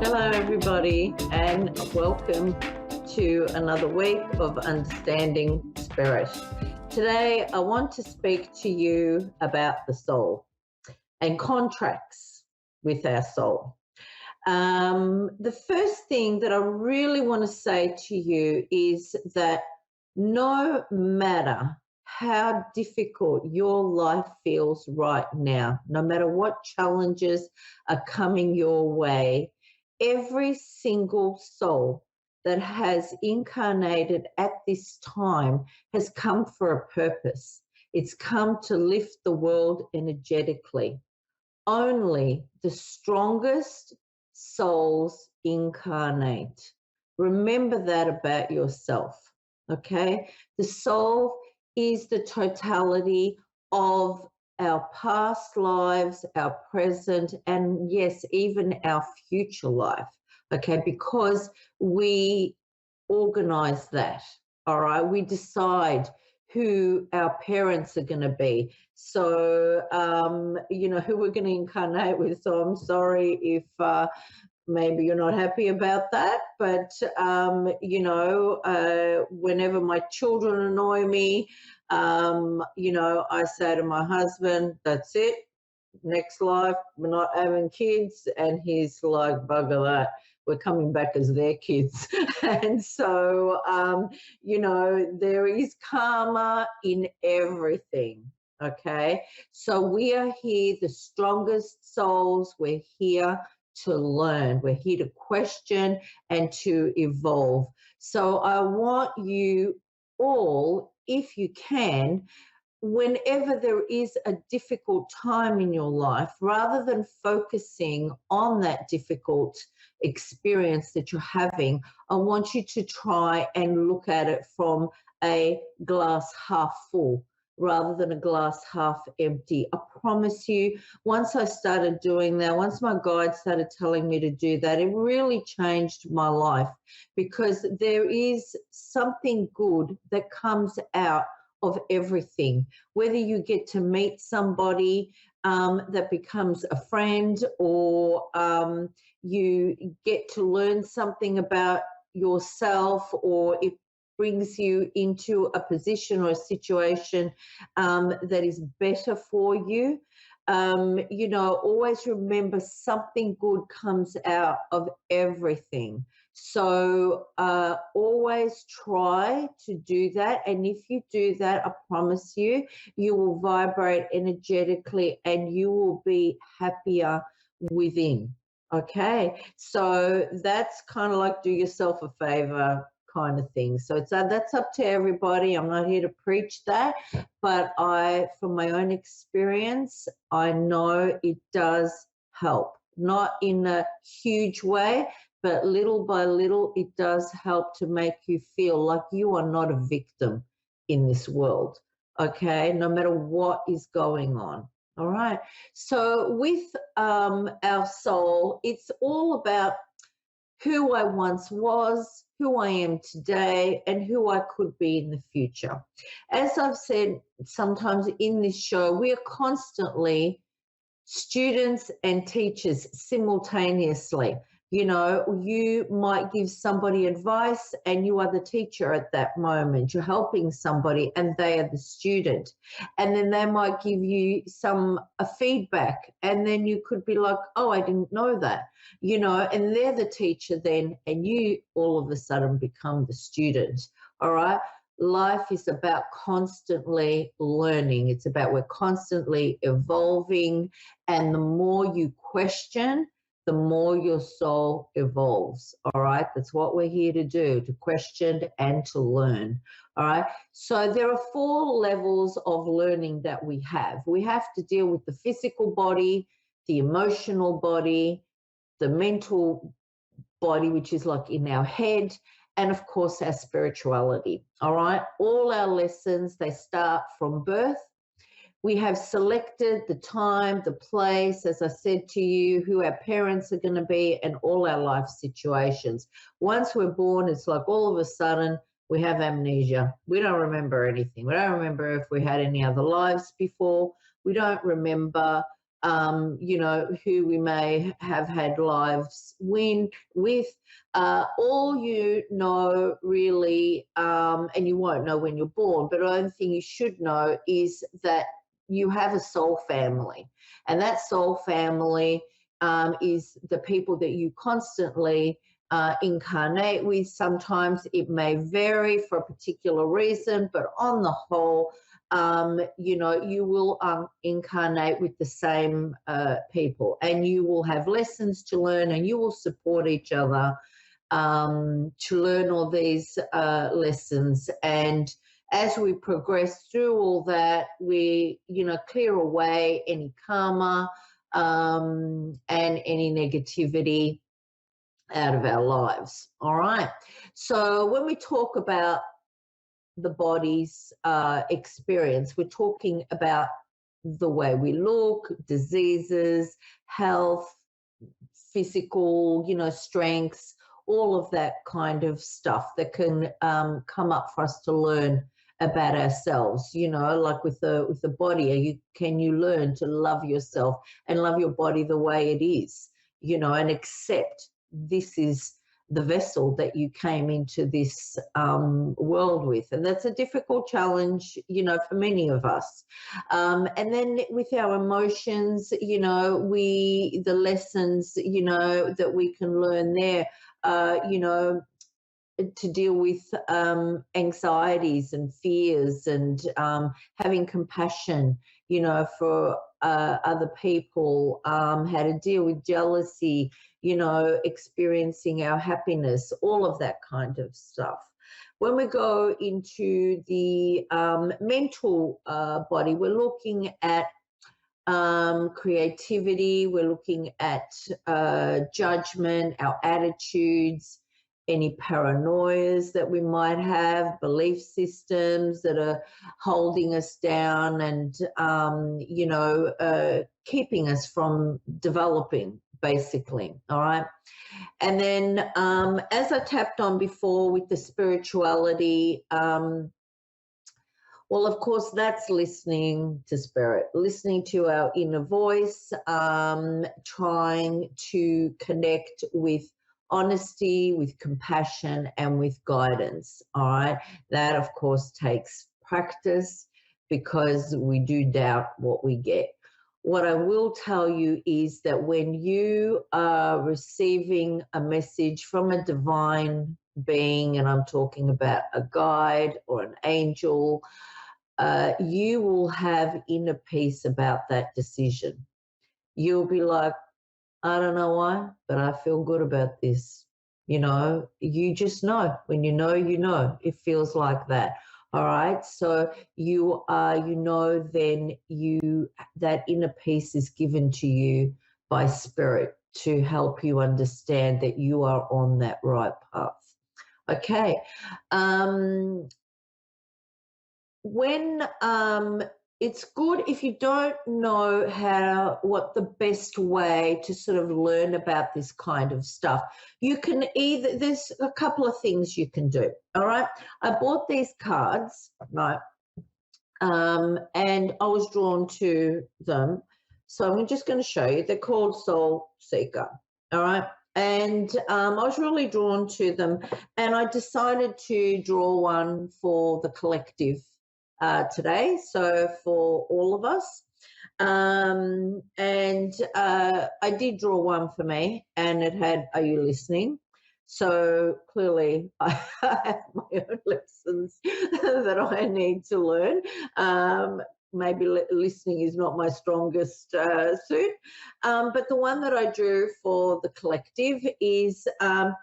Hello, everybody, and welcome to another week of Understanding Spirit. Today, I want to speak to you about the soul and contracts with our soul. The first thing that I really want to say to you is that no matter how difficult your life feels right now, no matter what challenges are coming your way, every single soul that has incarnated at this time has come for a purpose. It's come to lift the world energetically. Only the strongest souls incarnate. Remember that about yourself, okay? The soul is the totality of our past lives, our present, and yes, even our future life, okay? Because we organize that, all right? We decide who our parents are going to be. So, who we're going to incarnate with. So I'm sorry if maybe you're not happy about that, but, whenever my children annoy me, I say to my husband, that's it, next life, we're not having kids. And he's like, bugger that, we're coming back as their kids. And so, there is karma in everything. Okay. So we are here, the strongest souls. We're here to learn. We're here to question and to evolve. So I want you all, if you can, whenever there is a difficult time in your life, rather than focusing on that difficult experience that you're having, I want you to try and look at it from a glass half full rather than a glass half empty. I promise you, once I started doing that, once my guide started telling me to do that, it really changed my life, because there is something good that comes out of everything. Whether you get to meet somebody that becomes a friend, or you get to learn something about yourself, or it brings you into a position or a situation that is better for you. Always remember, something good comes out of everything. So always try to do that. And if you do that, I promise you, you will vibrate energetically and you will be happier within. Okay. So that's kind of like do yourself a favor kind of thing. So that's up to everybody. I'm not here to preach that, but from my own experience, I know it does help. Not in a huge way, but little by little, it does help to make you feel like you are not a victim in this world, okay, no matter what is going on. All right. So with our soul, it's all about who I once was, who I am today, and who I could be in the future. As I've said sometimes in this show, we are constantly students and teachers simultaneously. You might give somebody advice and you are the teacher at that moment. You're helping somebody and they are the student. And then they might give you a feedback, and then you could be like, oh, I didn't know that, and they're the teacher then, and you all of a sudden become the student. All right. Life is about constantly learning. It's about we're constantly evolving. And the more you question, the more your soul evolves. All right. That's what we're here to do, to question and to learn. All right. So there are 4 levels of learning that we have. We have to deal with the physical body, the emotional body, the mental body, which is like in our head, and of course our spirituality. All right. All our lessons, they start from birth. We have selected the time, the place, as I said to you, who our parents are going to be, and all our life situations. Once we're born, it's like all of a sudden we have amnesia. We don't remember anything. We don't remember if we had any other lives before. We don't remember you know, who we may have had lives with. All you know really, and you won't know when you're born, but the only thing you should know is that you have a soul family, and that soul family is the people that you constantly incarnate with. Sometimes it may vary for a particular reason, but on the whole, you know, you will incarnate with the same people, and you will have lessons to learn, and you will support each other to learn all these lessons. And as we progress through all that, we, you know, clear away any karma and any negativity out of our lives. All right. So when we talk about the body's experience, we're talking about the way we look, diseases, health, physical, you know, strengths, all of that kind of stuff that can come up for us to learn about ourselves. You know, like with the body, can you learn to love yourself and love your body the way it is, you know, and accept this is the vessel that you came into this world with. And that's a difficult challenge, you know, for many of us. And then with our emotions, you know, the lessons, you know, that we can learn there, you know, to deal with anxieties and fears, and having compassion, you know, for other people, how to deal with jealousy, you know, experiencing our happiness, all of that kind of stuff. When we go into the mental body, we're looking at creativity, we're looking at judgment, our attitudes, any paranoias that we might have, belief systems that are holding us down and, you know, keeping us from developing, basically. All right. And then, as I tapped on before with the spirituality, well, of course, that's listening to spirit, listening to our inner voice, trying to connect with honesty, with compassion, and with guidance. All right. That, of course, takes practice because we do doubt what we get. What I will tell you is that when you are receiving a message from a divine being, and I'm talking about a guide or an angel, you will have inner peace about that decision. You'll be like, I don't know why, but I feel good about this. You know, you just know. When you know, you know. It feels like that. All right. So you know, then that inner peace is given to you by spirit to help you understand that you are on that right path. Okay. When it's good if you don't know what the best way to sort of learn about this kind of stuff. You can there's a couple of things you can do. All right. I bought these cards, right? And I was drawn to them. So I'm just going to show you. They're called Soul Seeker. All right. And I was really drawn to them. And I decided to draw one for the collective today. So for all of us. And I did draw one for me, and it had, "Are you listening?" So clearly I have my own lessons that I need to learn. Maybe listening is not my strongest suit. But the one that I drew for the collective is,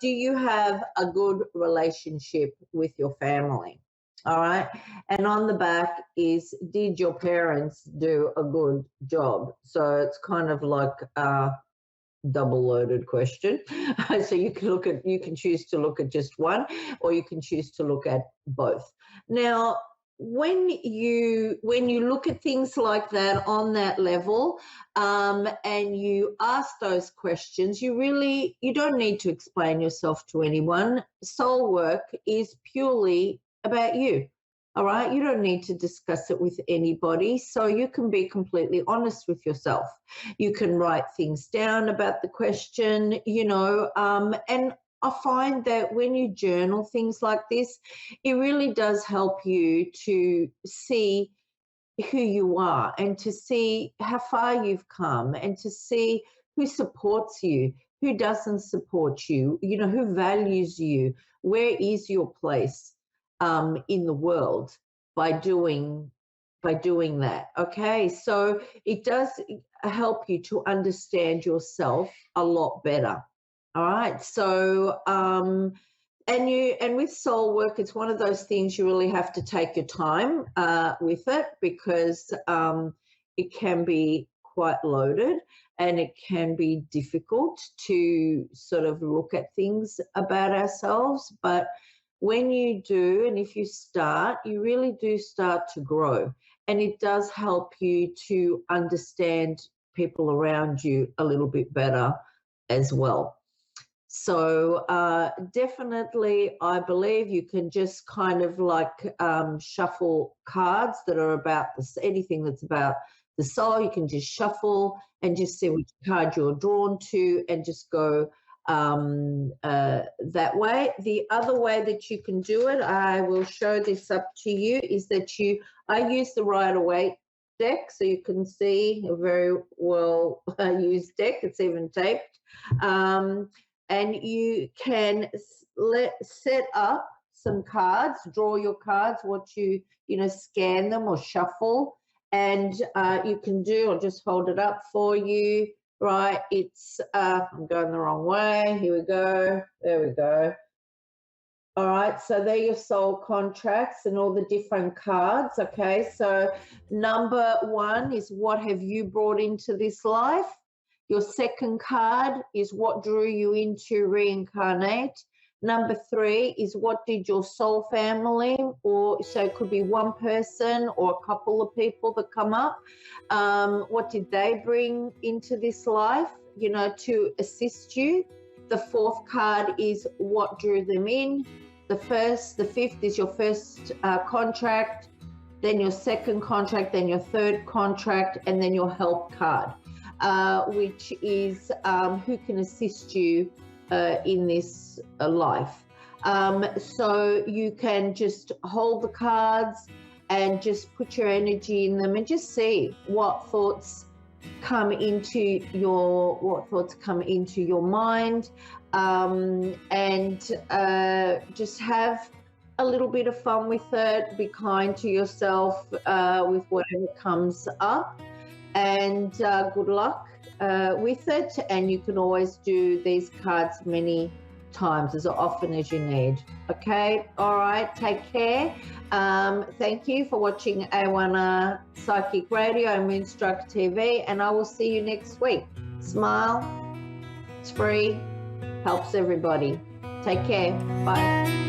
do you have a good relationship with your family? All right. And on the back is, did your parents do a good job? So it's kind of like double loaded question. So you can choose to look at just one, or you can choose to look at both. Now, when you look at things like that on that level, and you ask those questions, you don't need to explain yourself to anyone. Soul work is purely about you. All right. You don't need to discuss it with anybody. So you can be completely honest with yourself. You can write things down about the question, and I find that when you journal things like this, it really does help you to see who you are and to see how far you've come and to see who supports you, who doesn't support you, who values you, where is your place in the world by doing that. Okay, so it does help you to understand yourself a lot better. All right, so and with soul work, it's one of those things you really have to take your time with it, because it can be quite loaded and it can be difficult to sort of look at things about ourselves. But when you do, and if you start, you really do start to grow, and it does help you to understand people around you a little bit better as well. So definitely, I believe you can just kind of like shuffle cards that are about anything that's about the soul. You can just shuffle and just see which card you're drawn to and just go that way. The other way that you can do it, I will show this up to you, is that I use the Rider-Waite deck, so you can see a very well used deck. It's even taped. And you can set up some cards, draw your cards, scan them or shuffle, and you can I'll just hold it up for you, right? It's, I'm going the wrong way. Here we go. There we go. All right, so they're your soul contracts and all the different cards, okay? So number 1 is, what have you brought into this life? Your second card is, what drew you in to reincarnate? Number 3 is, what did your soul family, or so it could be one person or a couple of people that come up, what did they bring into this life, to assist you? The 4th card is, what drew them in? The 5th is your first contract, then your second contract, then your third contract, and then your help card, which is who can assist you in this life. So you can just hold the cards and just put your energy in them and just see what thoughts come into your mind, and just have a little bit of fun with it. Be kind to yourself with whatever comes up, and good luck with it. And you can always do these cards many times, as often as you need. Okay, all right, take care. Thank you for watching A1R Psychic Radio and Moonstruck TV, and I will see you next week. Smile, it's free, helps everybody. Take care, bye.